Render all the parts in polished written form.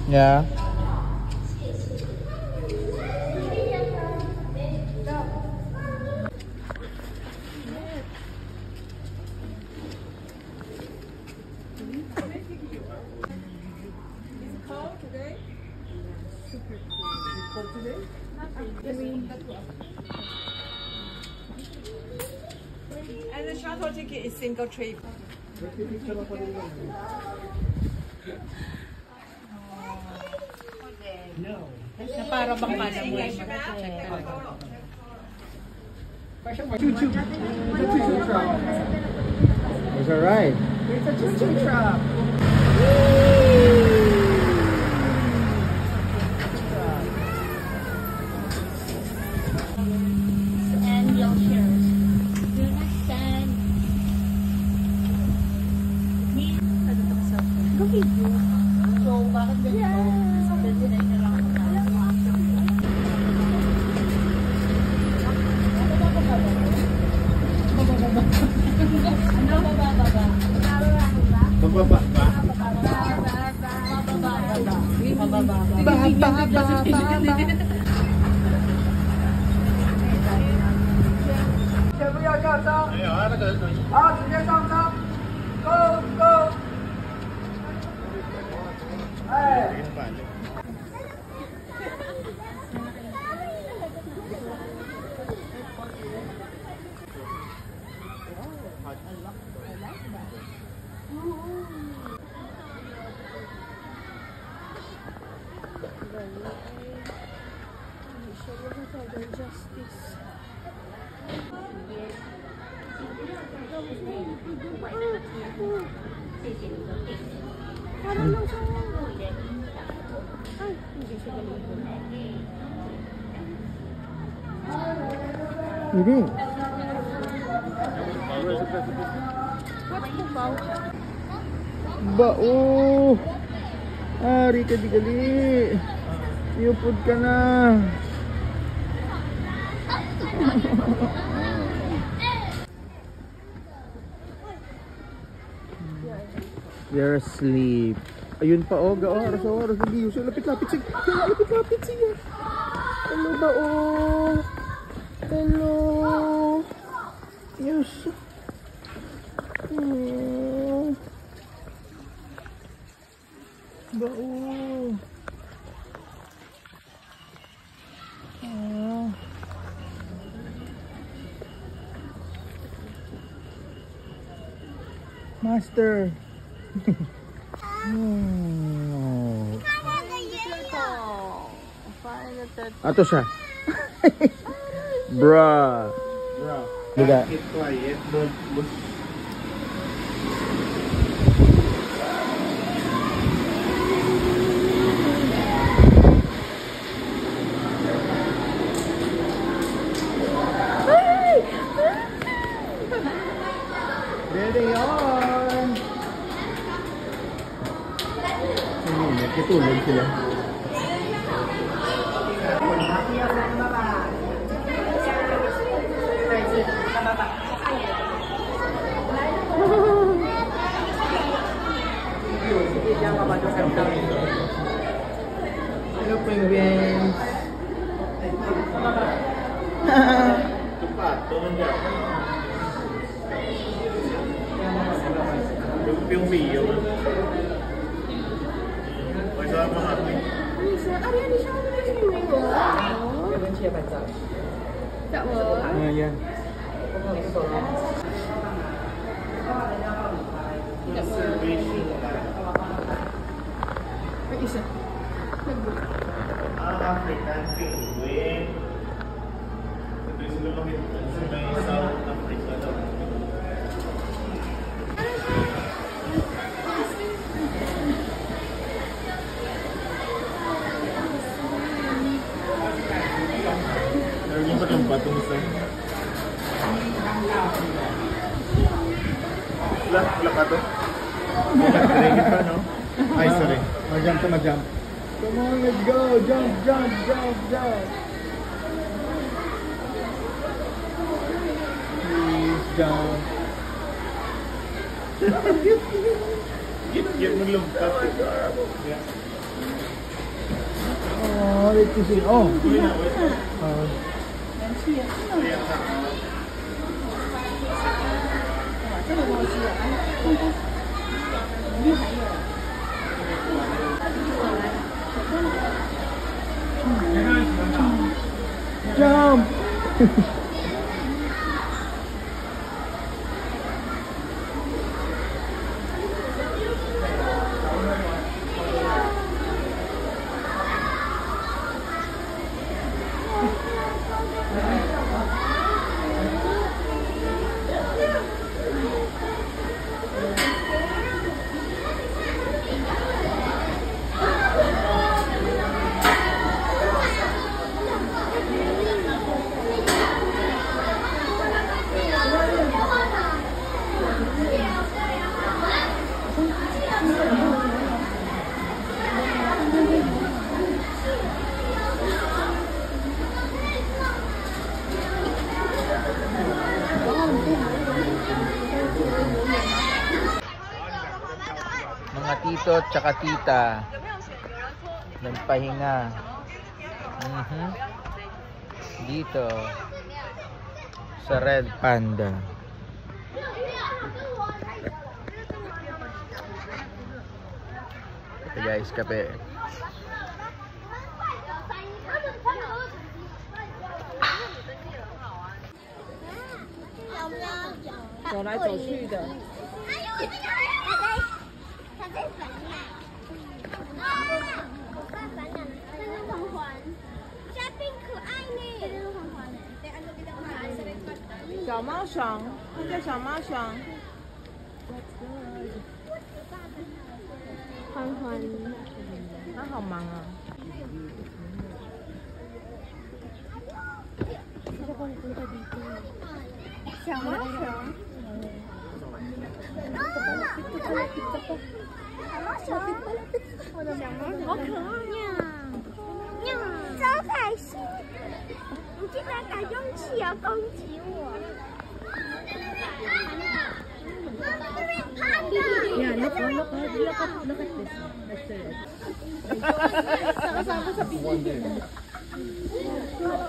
Yeah. And the shuttle ticket is single trip. No. Para bang palaboy. Choo-choo. It's a choo-choo truck. It's alright. It's a choo-choo truck. And wheelchairs. Do not stand. So, bakit ganito? Pwede na lang ako na. Bababa ba? Hindi. Bao! Ari ka di gali. Iupod ka na. You're asleep. Ayun pa oh, oras. Hindi yun. Lapit-lapit siya. Lapit-lapit siya. Hello ba oh? Hello. Yes. Ba oh. Master. Ato siya. Bruh. Liga. Keep quiet. Don't push. Ready on. Natutulog sila. Hello, penguins. Cepat, turun ya. Yung video. May sama hati. Yan. African penguin. Sabi sila makita sa may South Africa daw. Narinig ba yung batong isa? Wala ka to? Nag-training pa, no? Ay, sorry. Mag-jump to mag-jump. Come on, let's go! Jump, jump, jump, jump! Jump. Get mo lumpat. Oh, wait to see. Oh. Jump. Mga tito at saka tita nagpahinga dito sa Red Panda. Ito guys, kape.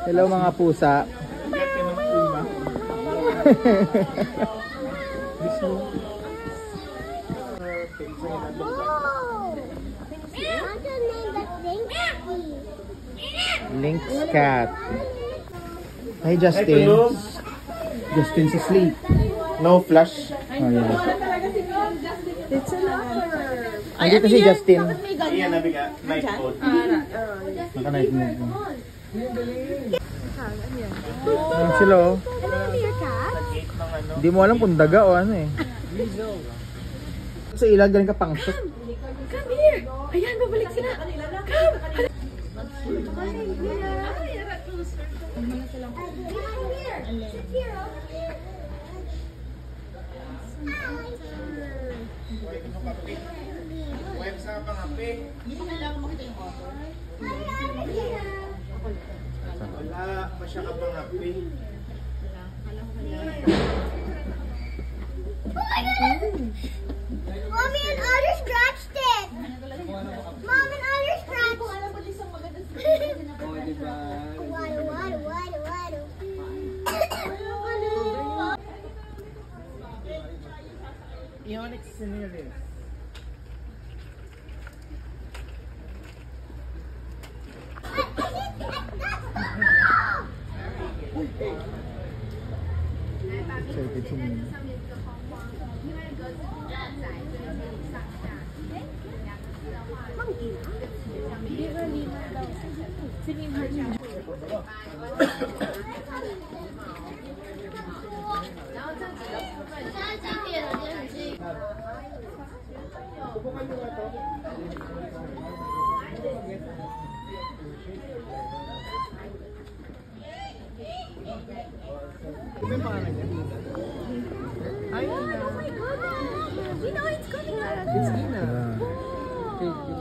Hello mga pusa. Lynx cat. Hi Justin. Justin's asleep. No flash. Oh, yeah. It's a lover. Nandito si Justin. Iyan na biga. Night mode. Naka-night mode. Ayan sila oh. Hindi mo alam kung daga o ano eh. Sa ilag galing ka pangsok. Come here. Ayan, babalik sila. Come. Web sa pangapi. Wala pa siya kapangapi. Mommy and Otter scratched it. Mom and Otter scratched. Water. Ionic Cineris. Excited si Nina.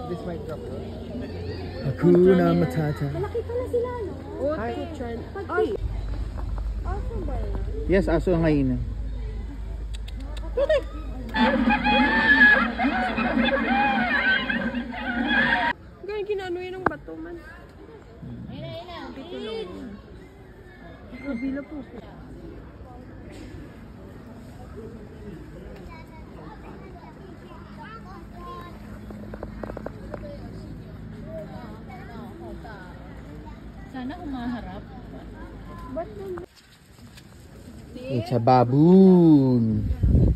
This might drop. Hakuna Matata. Malaki pala sila, no? Ay. Yes, aso ang ngayon. Ganyan ginano yun ng bato man. Kabila po. Sana umaharap. It's a baboon.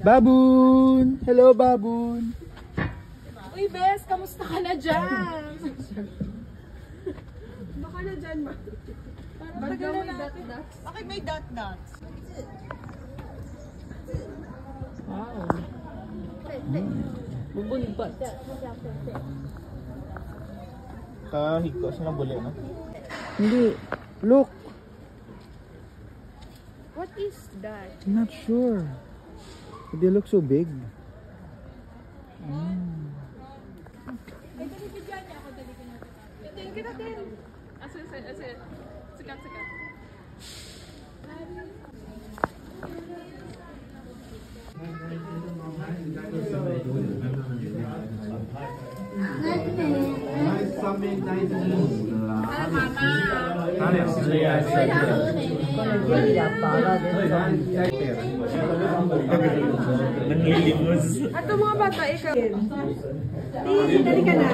Baboon! Hello, baboon! Uy, Bes, kamusta ka na dyan? Baka na dyan, ma. Parang tagal na natin. Bakit may dot-dots? Wow. Bubunbat. Kahigos na buli, no? Hindi. Look! What is that? I'm not sure. They look so big. Tingin kita din. Asin. Sikat. Nangilimos. Ato mga bata, ikaw. Dali ka na.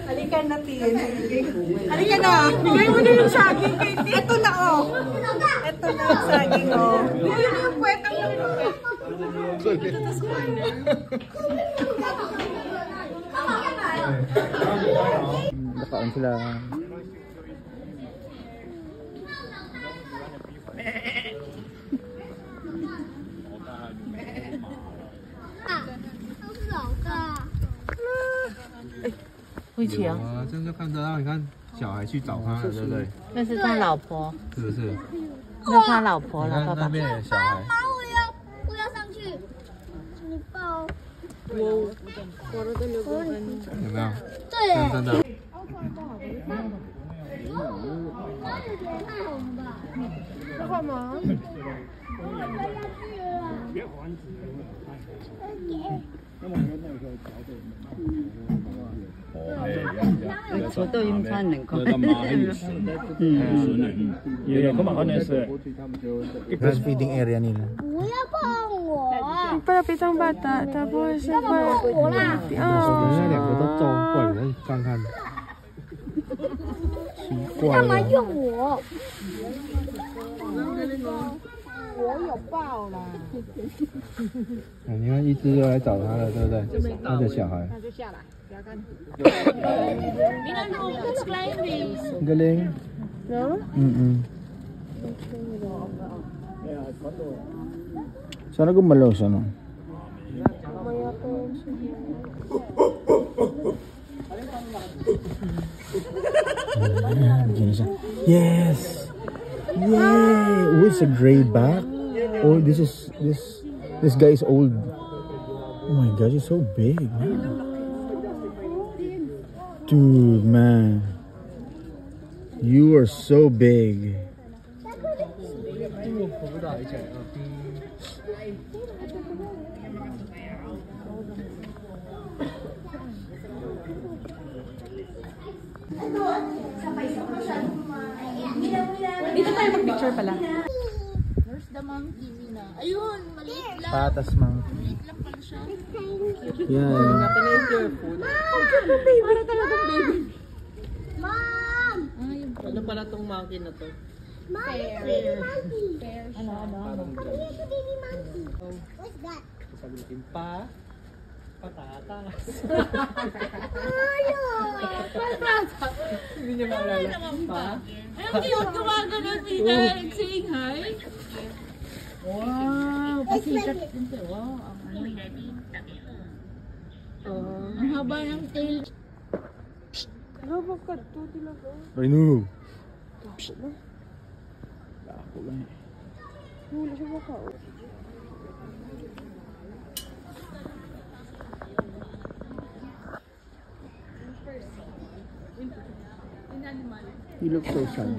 Halika na, Tin. Halika na. Bigay mo na yung saging kay Tin. Ito na, oh. Ito na yung saging, oh. Bigay mo yung kwetang ng Nakaon sila.会骑啊？啊，这样就看得到，你看小孩去找他了，对不对？那是他老婆，是不是？那他老婆了，你看爸爸。那边有小孩，我要上去，你抱。有没有？对，真的。干嘛？我都用餐能够。 Breastfeeding area nila. 不要碰我！ Palapit ang bata, tapos 不要碰我啦！人家两个都皱过来，你看看。奇怪干嘛了，用我？你看一只又来找他了，对不对？那个小孩。Galing. No? Sana gumalaw siya, no? Yes! Yay! Oh, it's a gray back. Oh, this guy is old. Oh my gosh, he's so big, man. Dude, man. You are so big. Dito tayo mag-picture pala. Where's the monkey, Mina? Ayun, maliit lang. Patas, mang. Maliit lang pala siya. Yan. Baby, para talagang baby. Mom! Ano pala tong monkey na to? Mom, it's baby monkey. Come here to baby monkey. What's that? Hindi niya maalala. Ang cute gumagano sila. Saying hi. Wow, pasikat din to. Wow, ang haba ng tail. Lubog ka to, talaga. I know. Huli siya baka. animal. You look so sad.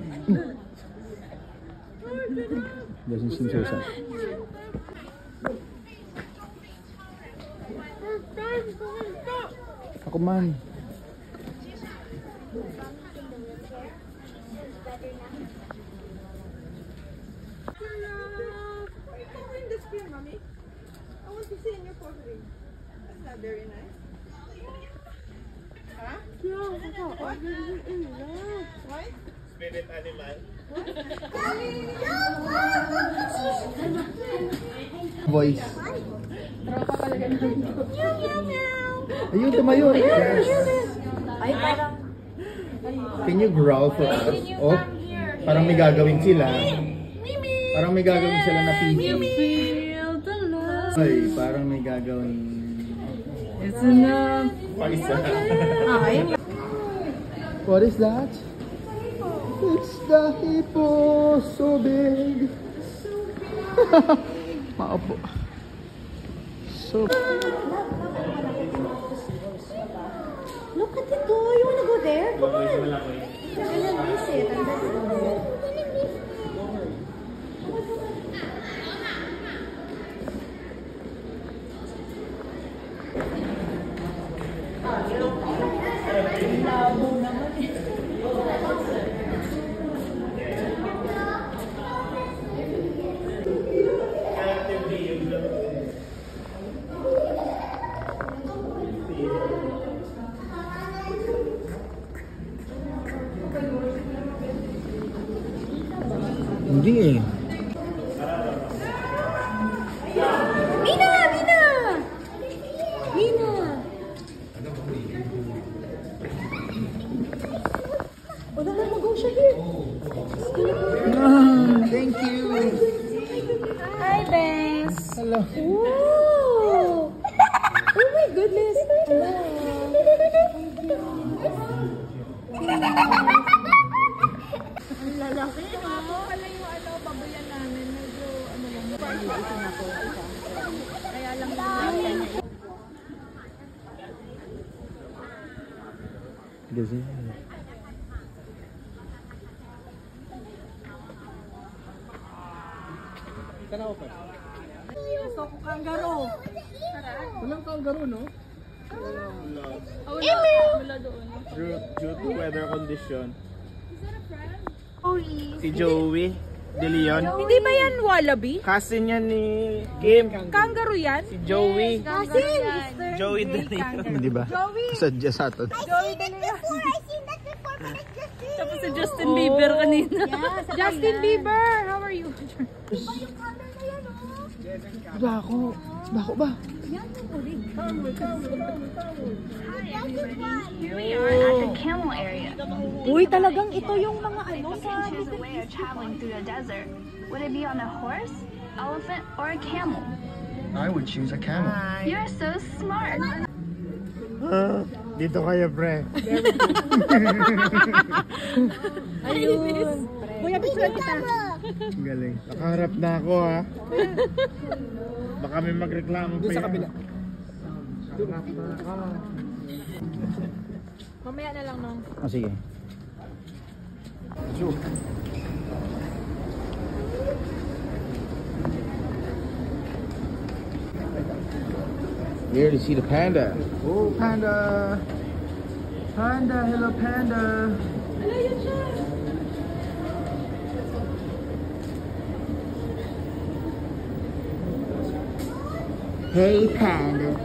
Doesn't seem so sad. Ako man. I want to see in your portrait. That's not very nice. Huh? Why? Spirit animal. Voice. Ayun, tumayo. Yes. Ay, parang... Can you growl for us? Oh, parang may gagawin sila. Parang may gagawin sila na PG. Feel the love. Ay, parang may gagawin. It's enough. Paisa. What is that? It's the hippo, so big. Maapo. So. Look at it, oh. You wanna go there? Come on. We're gonna visit. I'm gonna go there. Hindi eh. Mina! Mina! Mina! Wala na mag-go siya here. Thank you. Hi, Banks. Hello. Wow! Oh my goodness! Ang lalaki, no? Pala yung babayan namin. Medyo, lang. Kaya lang Gazelle. So, kangaroo. Walang kangaroo, no? Wala doon. Due to weather condition. Joey. Si Joey De Leon. Hindi ba yan wallaby? Cousin yan ni Kim. Kangaroo yan? Si Joey. Cousin! Joey De Leon. Hindi ba? Joey! Sadya sa atin. Joey De Leon. Tapos si Justin Bieber kanina. Justin Bieber, how are you? Bako. Bako ba? Here we are at the camel area. Uy, talagang ito yung mga ano You sa... can choose a way of traveling through the desert. Would it be on a horse, elephant, or a camel? I would choose a camel. You're so smart. Dito kayo, pre. Ayun. Kuya, picture kita. Galing. Nakaharap na ako, ha. Baka may magreklamo pa yan. Sa kabila. Mamaya na lang, no? Ah, sige. Here to see the panda. Oh, panda! Panda, hello panda! Hey panda!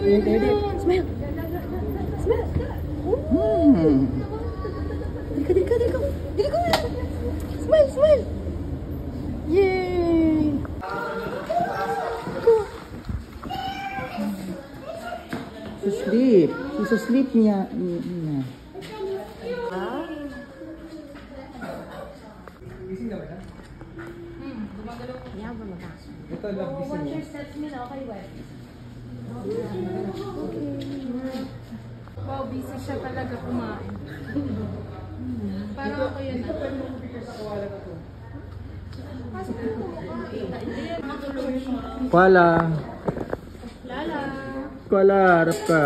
Smile. Smile. Dili ko. Smile, smile. Yay! She's asleep. She's asleep niya. Ito, love Watch your steps nila, okay, wet. Wow, busy siya talaga kumain. Parang ako yan. Kuala. Lala. Kuala, harap ka.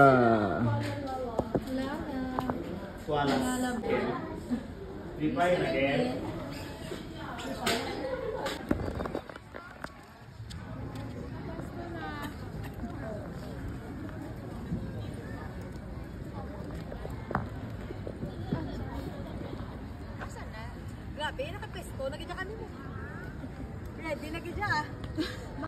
Swalas. Reply again. Grabe, nakapesto. Nagidya kami mo. Ready, nagidya ah.